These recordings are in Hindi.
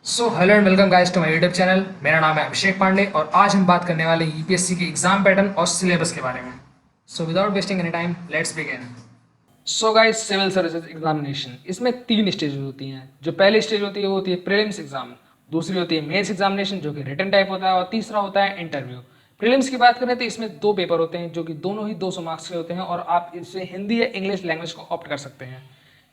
So hello and welcome guys to my YouTube channel. मेरा नाम है अभिषेक पांडे और आज हम बात करने वाले यूपीएससी के एग्जाम पैटर्न और सिलेबस के बारे में। So without wasting any time let's begin. So guys, civil services examination, इसमें 3 स्टेज होती हैं। जो पहली स्टेज होती है वो होती है प्रीलिम्स एग्जाम, दूसरी होती है मेंस एग्जामिनेशन जो कि रिटन टाइप होता है, और तीसरा होता है इंटरव्यू। प्रीलिम्स की बात करें तो इसमें 2 पेपर होते हैं जो कि दोनों ही 200 मार्क्स के होते हैं और आप इससे हिंदी या इंग्लिश लैंग्वेज को ऑप्ट कर सकते हैं।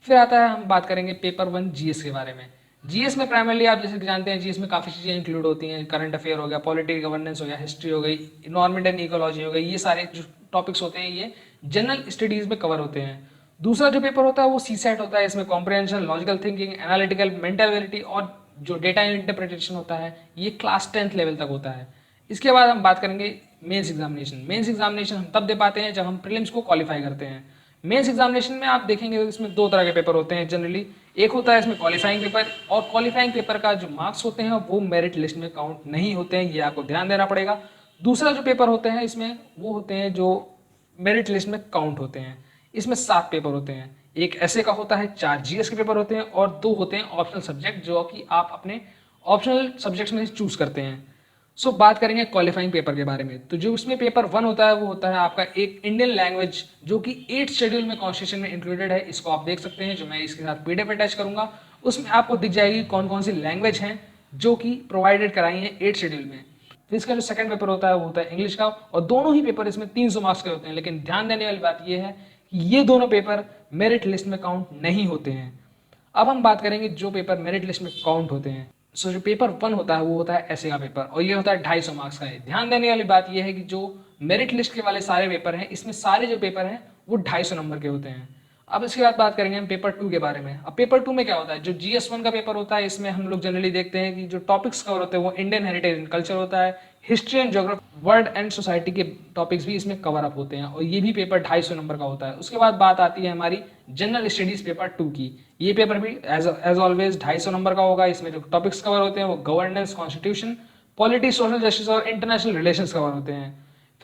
फिर आता है, हम बात करेंगे पेपर 1 जीएस के बारे में। जीएस में प्राइमरली आप जैसे कि जानते हैं, जीएस में काफ़ी चीज़ें इंक्लूड होती हैं। करंट अफेयर हो गया, पॉलिटिकल गवर्नेंस हो गया, हिस्ट्री हो गई, इन्वायरमेंट एंड इकोलॉजी हो गई। ये सारे जो टॉपिक्स होते हैं ये जनरल स्टडीज़ में कवर होते हैं। दूसरा जो पेपर होता है वो सी सेट होता है। इसमें comprehension, logical thinking, analytical, mental ability और जो डेटा इंटरप्रिटेशन होता है ये क्लास 10th लेवल तक होता है। इसके बाद हम बात करेंगे मेंस एग्जामिनेशन। मेंस एग्जामिनेशन हम तब दे पाते हैं जब हम प्रीलिम्स को क्वालिफाई करते हैं। मेंस एग्जामिनेशन में आप देखेंगे तो इसमें 2 तरह के पेपर होते हैं जनरली। एक होता है इसमें क्वालिफाइंग पेपर, और क्वालिफाइंग पेपर का जो मार्क्स होते हैं वो मेरिट लिस्ट में काउंट नहीं होते हैं, ये आपको ध्यान देना पड़ेगा। दूसरा जो पेपर होते हैं इसमें वो होते हैं जो मेरिट लिस्ट में काउंट होते हैं। इसमें 7 पेपर होते हैं। एक ऐसे का होता है, 4 जीएस के पेपर होते हैं और 2 होते हैं ऑप्शनल सब्जेक्ट जो कि आप अपने ऑप्शनल सब्जेक्ट्स में चूज करते हैं। सो बात करेंगे क्वालिफाइंग पेपर के बारे में। तो जो उसमें पेपर 1 होता है वो होता है आपका एक इंडियन लैंग्वेज जो कि 8th शेड्यूल में कॉन्स्टिट्यूशन में इंक्लूडेड है। इसको आप देख सकते हैं, जो मैं इसके साथ पीडीएफ अटैच करूंगा उसमें आपको दिख जाएगी कौन कौन सी लैंग्वेज हैं जो कि प्रोवाइडेड कराई हैं 8th शेड्यूल में। फिर इसका जो सेकंड पेपर होता है वो होता है इंग्लिश का, और दोनों ही पेपर इसमें 300 मार्क्स के होते हैं। लेकिन ध्यान देने वाली बात यह है कि ये दोनों पेपर मेरिट लिस्ट में काउंट नहीं होते हैं। अब हम बात करेंगे जो पेपर मेरिट लिस्ट में काउंट होते हैं। सो जो पेपर 1 होता है वो होता है ऐसे का पेपर, और ये होता है 250 मार्क्स का है। ध्यान देने वाली बात यह है कि जो मेरिट लिस्ट के वाले सारे पेपर हैं इसमें सारे जो पेपर हैं वो 250 नंबर के होते हैं। अब इसके बाद बात करेंगे हम पेपर 2 के बारे में। अब पेपर 2 में क्या होता है, जो GS1 का पेपर होता है इसमें हम लोग जनरली देखते हैं कि जो टॉपिक्स कवर होते हैं वो इंडियन हेरिटेज एंड कल्चर होता है, history and geography, world and society के टॉपिक्स भी इसमें कवर अप होते हैं, और ये भी पेपर 250 नंबर का होता है। उसके बाद बात आती है हमारी जनरल स्टडीज पेपर 2 की। ये पेपर भी एज ऑलवेज 250 नंबर का होगा। इसमें जो टॉपिक्स कवर होते हैं वो governance, constitution, politics, social justice और इंटरनेशनल रिलेशंस कवर होते हैं।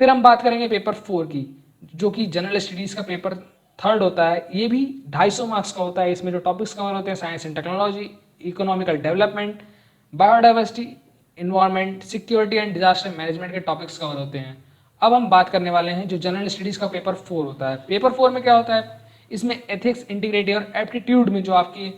फिर हम बात करेंगे पेपर 4 की, जो कि जनरल स्टडीज का पेपर 3rd होता है। ये भी 250 मार्क्स का होता है। इसमें जो टॉपिक्स कवर होते हैं science and technology, economical development, biodiversity, environment, security and disaster management के टॉपिक्स कवर होते हैं। अब हम बात करने वाले हैं जो जनरल स्टडीज का पेपर 4 होता है। पेपर 4 में क्या होता है, इसमें एथिक्स, इंटीग्रिटी और एप्टीट्यूड में जो आपके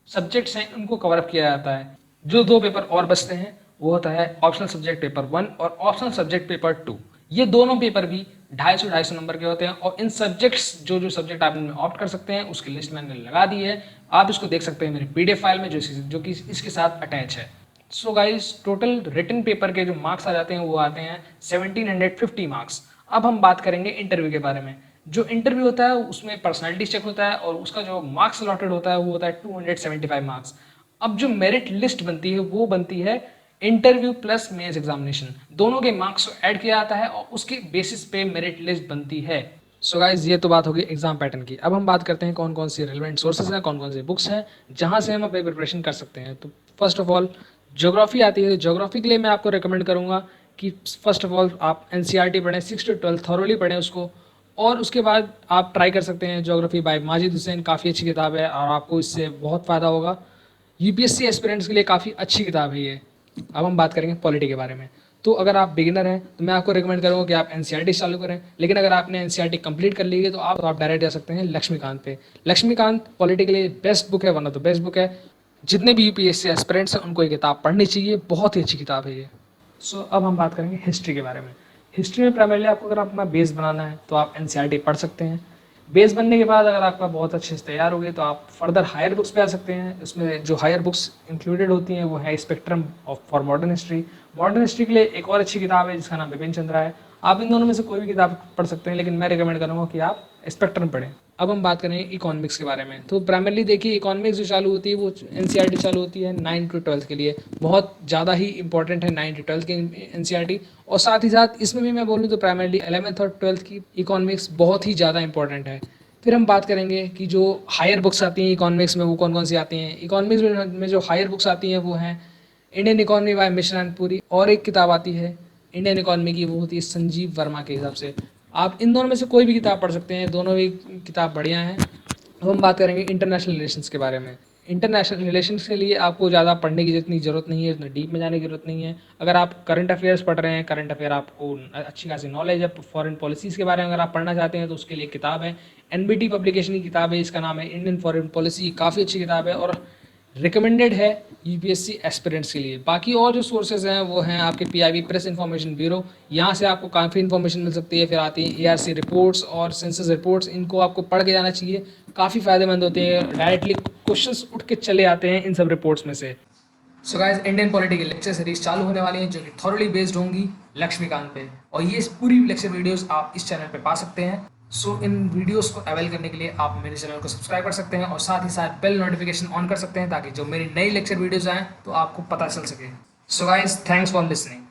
सब्जेक्ट्स हैं उनको कवर अप किया जाता है। जो 2 पेपर और बचते हैं वो होता है ऑप्शनल सब्जेक्ट पेपर 1 और ऑप्शनल सब्जेक्ट पेपर 2। ये दोनों पेपर भी 250 नंबर के होते हैं, और इन सब्जेक्ट्स जो जो सब्जेक्ट आप इनमें ऑप्ट कर सकते हैं उसकी लिस्ट मैंने लगा दी है। आप इसको देख सकते हैं मेरे पीडीएफ फाइल में जो कि इसके साथ अटैच है। So guys, total written paper के जो मार्क्स आ जाते हैं वो आते हैं 1750 मार्क्स। अब हम बात करेंगे इंटरव्यू के बारे में। जो इंटरव्यू होता है उसमें पर्सनालिटी चेक होता है, और उसका जो मार्क्स अलॉटेड होता है वो होता है 275 मार्क्स। अब जो मेरिट लिस्ट बनती है वो बनती है इंटरव्यू प्लस मेंस एग्जामिनेशन, दोनों के मार्क्स को ऐड किया जाता है और उसके बेसिस पे मेरिट लिस्ट बनती है। सो गाइज, ये तो बात होगी एग्जाम पैटर्न की। अब हम बात करते हैं कौन कौन सी रेलेवेंट सोर्सेज हैं, कौन कौन सी बुक्स हैं जहां से हम अपनी प्रिपरेशन कर सकते हैं। तो फर्स्ट ऑफ ऑल ज्योग्राफी आती है। तो ज्योग्राफी के लिए मैं आपको रिकमेंड करूंगा कि फर्स्ट ऑफ ऑल आप एनसीईआरटी पढ़ें, 6 to 12 थॉरोली पढ़ें उसको, और उसके बाद आप ट्राई कर सकते हैं ज्योग्राफी बाय माजिद हुसैन। काफ़ी अच्छी किताब है और आपको इससे बहुत फ़ायदा होगा। यूपीएससी एस्पिरेंट्स के लिए काफ़ी अच्छी किताब है ये। अब हम बात करेंगे पॉलिटी के बारे में। तो अगर आप बिगिनर हैं तो मैं आपको रिकमेंड करूँगा कि आप एनसीईआरटी चालू करें, लेकिन अगर आपने एनसीईआरटी कंप्लीट कर ली है तो आप डायरेक्ट जा सकते हैं लक्ष्मीकांत पे। लक्ष्मीकांत पॉलिटी के लिए बेस्ट बुक है, one of the best book है। जितने भी यूपीएससी एस्पिरेंट्स हैं उनको ये किताब पढ़नी चाहिए, बहुत ही अच्छी किताब है ये। सो अब हम बात करेंगे हिस्ट्री के बारे में। हिस्ट्री में प्राइमरली आपको अगर अपना बेस बनाना है तो आप एनसीईआरटी पढ़ सकते हैं। बेस बनने के बाद अगर आपका बहुत अच्छे से तैयार हो गए तो आप फर्दर हायर बुक्स पे आ सकते हैं। उसमें जो हायर बुक्स इंक्लूडेड होती हैं वो है spectrum of for modern history. Modern history के लिए एक और अच्छी किताब है जिसका नाम बिपिन चंद्रा है। आप इन दोनों में से कोई भी किताब पढ़ सकते हैं, लेकिन मैं रिकमेंड करूँगा कि आप स्पेक्ट्रम पढ़ें। अब हम बात करें इकोनॉमिक्स के बारे में। तो प्राइमरली देखिए, इकोनॉमिक्स जो चालू होती है वो एनसीईआरटी चालू होती है 9 to 12 के लिए। बहुत ज़्यादा ही इंपॉर्टेंट है 9 to 12 की एनसीईआरटी। और साथ ही साथ इसमें भी मैं बोलूँ तो प्राइमरली 11th और 12th की इकोनॉमिक्स बहुत ही ज़्यादा इंपॉर्टेंट है। फिर हम बात करेंगे कि जो हायर बुक्स आती हैं इकोनॉमिक्स में वो कौन कौन सी आती हैं। इकोनॉमिक्स में जो हायर बुक्स आती हैं वो हैं Indian economy bye mission Puri, और एक किताब आती है इंडियन इकोनॉमी की, वो होती है संजीव वर्मा के हिसाब से। आप इन दोनों में से कोई भी किताब पढ़ सकते हैं, दोनों ही किताब बढ़िया हैं। अब हम बात करेंगे इंटरनेशनल रिलेशंस के बारे में। इंटरनेशनल रिलेशंस के लिए आपको ज़्यादा पढ़ने की जितनी ज़रूरत नहीं है, उतना डीप में जाने की ज़रूरत नहीं है। अगर आप करंट अफेयर्स पढ़ रहे हैं, करंट अफेयर आपको अच्छी खासी नॉलेज है, फॉरेन पॉलिसीज़ के बारे में अगर आप पढ़ना चाहते हैं तो उसके लिए किताब है, एनबीटी पब्लिकेशन की किताब है, इसका नाम है इंडियन फॉरेन पॉलिसी। काफ़ी अच्छी किताब है और रिकमेंडेड है यूपीएससी एस्पिरेंट्स के लिए। बाकी और जो सोर्सेज हैं वो हैं आपके पीआईबी प्रेस इंफॉर्मेशन ब्यूरो, यहाँ से आपको काफ़ी इन्फॉर्मेशन मिल सकती है। फिर आती है एआरसी रिपोर्ट्स और सेंसस रिपोर्ट्स, इनको आपको पढ़ के जाना चाहिए, काफ़ी फ़ायदेमंद होते हैं। डायरेक्टली क्वेश्चंस उठ के चले आते हैं इन सब रिपोर्ट्स में से। सो गाइस, इंडियन पॉलिटी की लेक्चर सीरीज चालू होने वाली है जो कि थॉरली बेस्ड होंगी लक्ष्मीकांत पे, और ये पूरी लेक्चर वीडियोस आप इस चैनल पे पा सकते हैं। सो इन वीडियोस को अवेल करने के लिए आप मेरे चैनल को सब्सक्राइब कर सकते हैं और साथ ही साथ बेल नोटिफिकेशन ऑन कर सकते हैं ताकि जो मेरी नई लेक्चर वीडियोस आएँ तो आपको पता चल सके। So guys, thanks for listening.